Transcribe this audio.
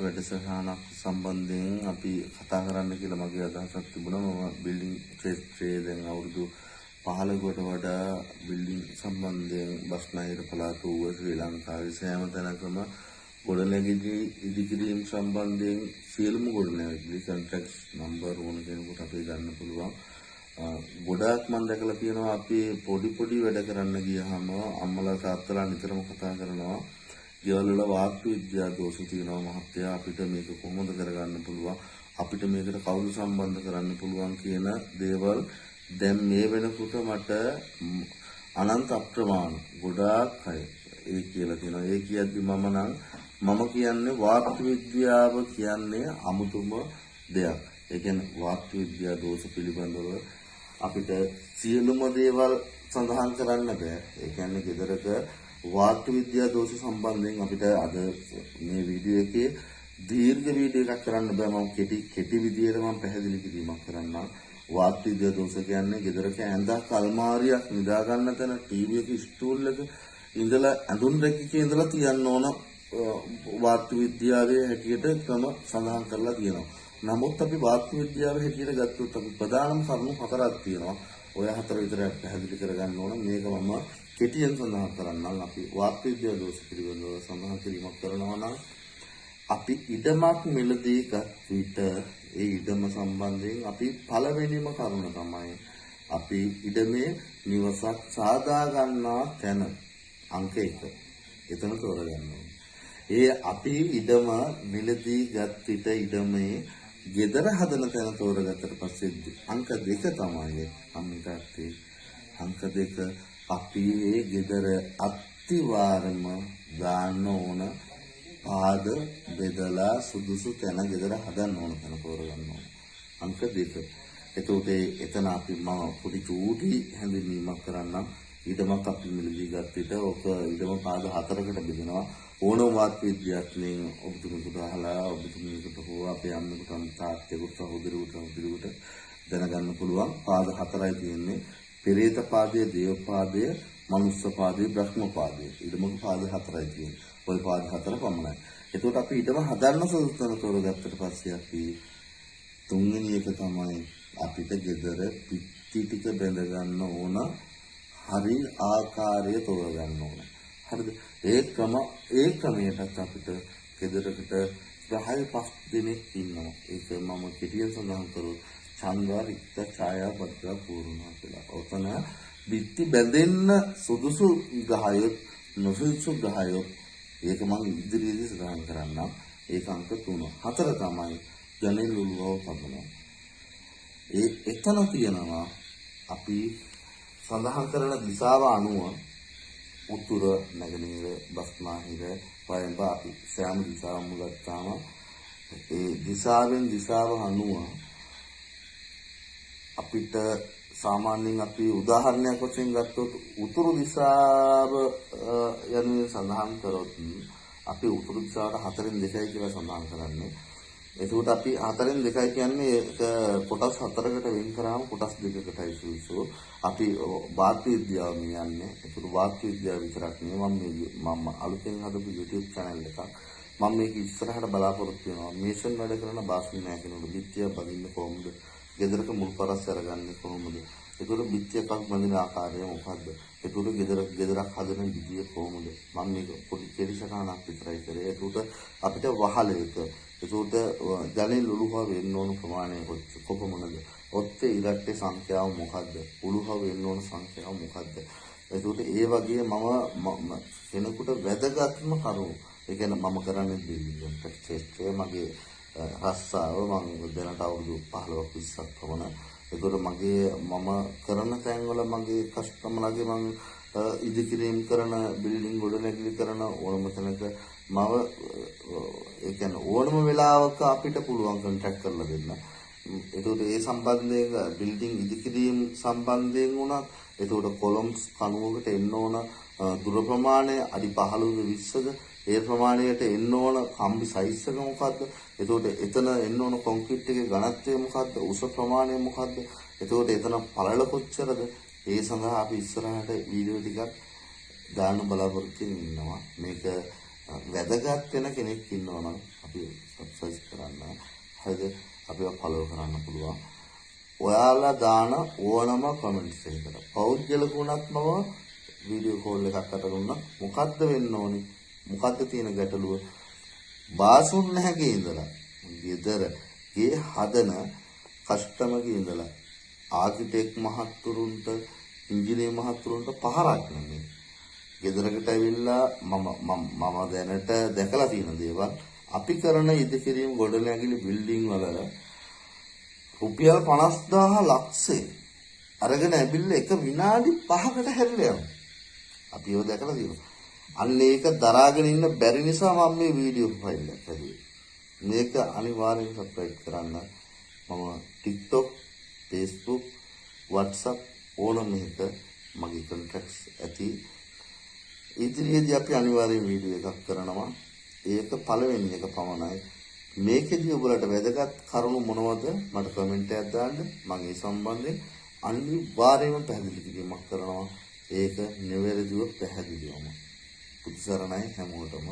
වැඩසටහනක් සම්බන්ධයෙන් අපි කතා කරන්න කියලා මගේ අදහසක් තිබුණා. මම බිල්ඩින් ක්ෂේත්‍රයේ දැන් අවුරුදු 15කට වඩා බිල්ඩින් සම්බන්ධයෙන් බස්නාහිර පළාත වූ ශ්‍රී ලංකාවේ සෑම තැනකම ගොඩනැගිලි ඉදිකිරීම සම්බන්ධයෙන් සියලුම ගොඩනැගිලි කොන්ට්‍රැක්ට් නම්බර් ඕන කෙනෙකුට අපි ගන්න පුළුවන්. ගොඩාක් මම දැකලා තියෙනවා අපි පොඩි වැඩ කරන්න ගියහම අම්මලා තාත්තලා නිතරම කතා කරනවා ගෙවල් වල වාස්තු විද්‍යා දෝෂ තියෙනවා මහත්තයා අපිට මේක කොහොමද කරගන්න පුළුවන් අපිට මේකට කවුරු සම්බන්ධ කරන්න පුළුවන් කියන දේවල් දැන් මේ වෙනකොට මට අනන්ත අප්‍රමාණ ගොඩාක් අය ඒ කියලා තියෙනවා. ඒ කියද්දි මම කියන්නේ වාස්තු විද්‍යාව කියන්නේ අමුතුම දෙයක්. ඒ කියන්නේ වාස්තු විද්‍යා දෝෂ පිළිබඳව අපිට සියලුම දේවල් සඳහන් කරන්න බෑ. ඒ කියන්නේ ගෙදරක වාස්තු විද්‍යා දෝෂ සම්බන්ධයෙන් අපිට අද මේ වීඩියෝ එකේ දීර්ඝ වීඩියෝ එකක් කරන්න බෑ. මම කෙටි විදියට මම පැහැදිලි කිරීමක් කරන්නම්. වාස්තු විද්‍යා දෝෂ කියන්නේ ගෙදරක ඇඳක් අල්මාරියක් නිදා ගන්න තැන ටීවී එක ස්ටූල් එක ඉඳලා ඇඳුම් රැකිකේ ඉඳලා තියන්න ඕන වාස්තු විද්‍යාවේ හැටියට ක්‍රම සඳහන් කරලා තියෙනවා. නමුත් අපි වාස්තු විද්‍යාවේ හැටියට ගත්තොත් අපි ප්‍රධානම කරුණු හතරක් තියෙනවා. ඔය හතර විතරක් පැහැදිලි කරගන්න ඕන. මේක මම කෙටියෙන් සඳහන් කරන්නම්. අපි වාස්තු විද්‍යා දෝෂ පිළිබඳව සඳහන් කිරීමක් කරනවා නම් අපි ඉඩමක් මිලදී ගත් විට ඒ ඉඩම සම්බන්ධයෙන් අපි පළවෙනිම කරුණ තමයි අපි ඉඩමේ නිවසක් සාදා ගන්නා තැන අංක 1. එතන තෝරගන්න ඕනේ. ඒ අපි ඉඩම මිලදී ගත් විට ඉඩමේ ගෙදර හදන තැන තෝරගත්තට පස්සේ අංක 2 තමයි අංක 2 අපි ඒ ගෙදර අත්තිවාරම දාන්න ඕන පාද බෙදලා සුදුසු තැන ගෙදර හදන්න ඕන තැන තෝරගන්න ඕන. අංක 2. එතකොට එතන අපි මම පොඩි චූටි හැඳින්වීමක් කරන්නම්. ඊටමත් අපි මිලදී ගත්ත විට ඔක ඊටම පාද 4කට බෙදෙනවා. ඕනම වාස්තු විද්‍යාඥයෙන් ඔබතුමීකට අහලා ඔබතුමීකට හෝ අපේ අම්මකට තාත්තෙකුට සහෝදරයෙකුට දැනගන්න පුළුවන්. පාද 4යි තියෙන්නේ. පෙරේත පාදයේ, දේව පාදයේ, මනුස්ස පාදයේ, බ්‍රහ්ම පාදයේ. ඊටමක පාද 4යි තියෙන්නේ. ওই පාද 4 පමණයි. එතකොට අපි ඊටම හදන්න සුදුසුතන තෝරගත්තට පස්සේ අපි තුන්වෙනි එක තමයි අපිට ගෙදර පිටි ටික බැඳ ගන්න ඕන හරි ආකාරය තෝරගන්න ඕන. හරිද? ඒ ක්‍රමයටත් අපිට ගෙදරකට 10-5 දිනක් ඉන්නවා. ඒක මම කෙටියෙන් සඳහන් කරොත් චන්ද්‍රා රික්ත ඡායා භද්‍ර පූර්ණා කියලා. ඔතන පිටි බැඳෙන්න සුදුසු ගහයොත් නොසුදුසු ගහයොත් ඒක මම ඉදිරියේදී සඳහන් කරන්නම්. ඒක අංක 3. 4 තමයි ජනෙල් උල්වව තබනවා. එතන තියෙනවා අපි සඳහන් කරන දිශාව අනුව උතුර, නැගෙනහිර, බස්නාහිර, වයඹ අපි සෑම දිශාවම ගත්තාම ඒ දිශාවෙන් දිශාව අනුව අපිට සාමාන්‍යයෙන් අපි උදාහරණයක් වශයෙන් ගත්තොත් උතුරු දිශාව යනුවෙන් සඳහන් කරොත් අපි උතුරු දිශාවට 4/2 කියලා සඳහන් කරන්නේ. එතකොට අපි 4/2 කියන්නේ ඒක කොටස් 4කට වෙන් කරාම කොටස් 2කටයි සුසු. අපි වාස්තු විද්‍යාව කියන්නේ. ඒකට වාස්තු විද්‍යාව විතරක් නෙවෙයි මම අලුතෙන් හදපු YouTube channel එකක්. මම මේක ඉස්සරහට බලාපොරොත්තු වෙනවා. මේෂන් වැඩ කරන බාස්මි නෑකිනුට බිත්තිය බඳින්න කොහොමද? ගෙදරක මුල් පරස් අරගන්නේ කොහොමද? ඒකට බිත්තියක් බඳින ආකාරය මොකද්ද? ඒකට ගෙදරක් හදන විදිය කොහොමද? මම මේක පොඩි කෙලිසකනක් විතරයි කරේ. ඒකට අපිට වහලයක ඒකට ජනෙල් උළුව වෙන්න ඕන ප්‍රමාණය කොපමණද? ඔත්තේ ඉරට්ටේ සංඛ්‍යාව මොකද්ද? උළුව වෙන්න ඕන සංඛ්‍යාව මොකද්ද? ඒකට ඒ වගේ මම කෙනෙකුට වැදගත්ම කරුණු. ඒ කියන්නේ මම කරන්නේ බිල්ඩින් ක්ෂේත්‍රය මගේ රස්සාව මම දැනට අවුරුදු 15ක් 20ක් පමණ. ඒකට මම කරන තැන්වල මගේ කස්ටමර්ලාගේ මම ඉදිකිරීම කරන බිල්ඩින් ගොඩනැගිලි කරන ඕනම තැනක ඒ කියන්නේ ඕනම වෙලාවක අපිට පුළුවන් කොන්ට්‍රැක්ට් කරලා දෙන්න. ඒකට ඒ සම්බන්ධයෙන් බිල්ඩින් ඉදිකිරීම සම්බන්ධයෙන් උනත් ඒකට කොලම්ස් 90කට එන්න ඕන දුර ප්‍රමාණය අඩි 15ද 20ද ඒ ප්‍රමාණයට එන්න ඕන කම්බි සයිස් එක මොකද්ද? එතකොට එතන එන්න ඕන කොන්ක්‍රීට් එකේ ඝනත්වය මොකද්ද? උස ප්‍රමාණය මොකද්ද? එතකොට එතන පළල කොච්චරද? ඒ සඳහා අපි ඉස්සරහට වීඩියෝ ටිකක් දාන්න බලාපොරොත්තු වෙනවා. මේක වැදගත් වෙන කෙනෙක් ඉන්නවා නම් අපි සබ්ස්ක්‍රයිබ් කරන්න. හරිද? අපිව ෆලෝ කරන්න පුළුවන්. ඔයාලා දාන ඕනම කමෙන්ට්ස් එකකට පෞද්ගලික වුණත් මම වීඩියෝ කෝල් එකක් අත දුන්නා. මොකද්ද වෙන්න ඕනේ? මොකද්ද තියෙන ගැටලුව? බාසුන් නැහැගේ ඉඳලා ගෙදරගේ හදන කස්ටමර්ගේ ඉඳලා ආකිටෙක් මහත්තුරුන්ට ඉංජිනේර මහත්තුරුන්ට පහරක් නෙමෙයි. ගෙදරකට ඇවිල්ලා මම දැනට දැකලා තියෙන දේවල් අපි කරන ඉදිකිරීම ගොඩනැගිලි බිල්ඩින් වල රුපියල් 50000 ලක්ෂේ අරගෙන ඇවිල්ලා එක විනාඩි 5කට හැරිලා යනවා. අපි ඒව දැකලා තියෙනවා. අන්න ඒක දරාගෙන ඉන්න බැරි නිසා මම මේ වීඩියෝ ෆයිල් එක හදුවේ. මේක අනිවාර්යෙන් සබ්ස්ක්‍රයිබ් කරන්න. මම TikTok, Facebook, WhatsApp ඕනම එක මගේ කොන්ටැක්ට්ස් ඇති. ඉදිරියේදී අපි අනිවාර්යෙන් වීඩියෝ එකක් කරනවා. ඒක පළවෙනි එක පමණයි. මේකෙදී ඔයගලට වැදගත් කරුණු මොනවද මට කමෙන්ට් එකක් දාන්න. මම ඒ සම්බන්ධයෙන් අනිවාර්යයෙන්ම පැහැදිලි කිරීමක් කරනවා. ඒක නිවැරදිව පැහැදිලිවම. පුදුසරණයි හැමෝටම.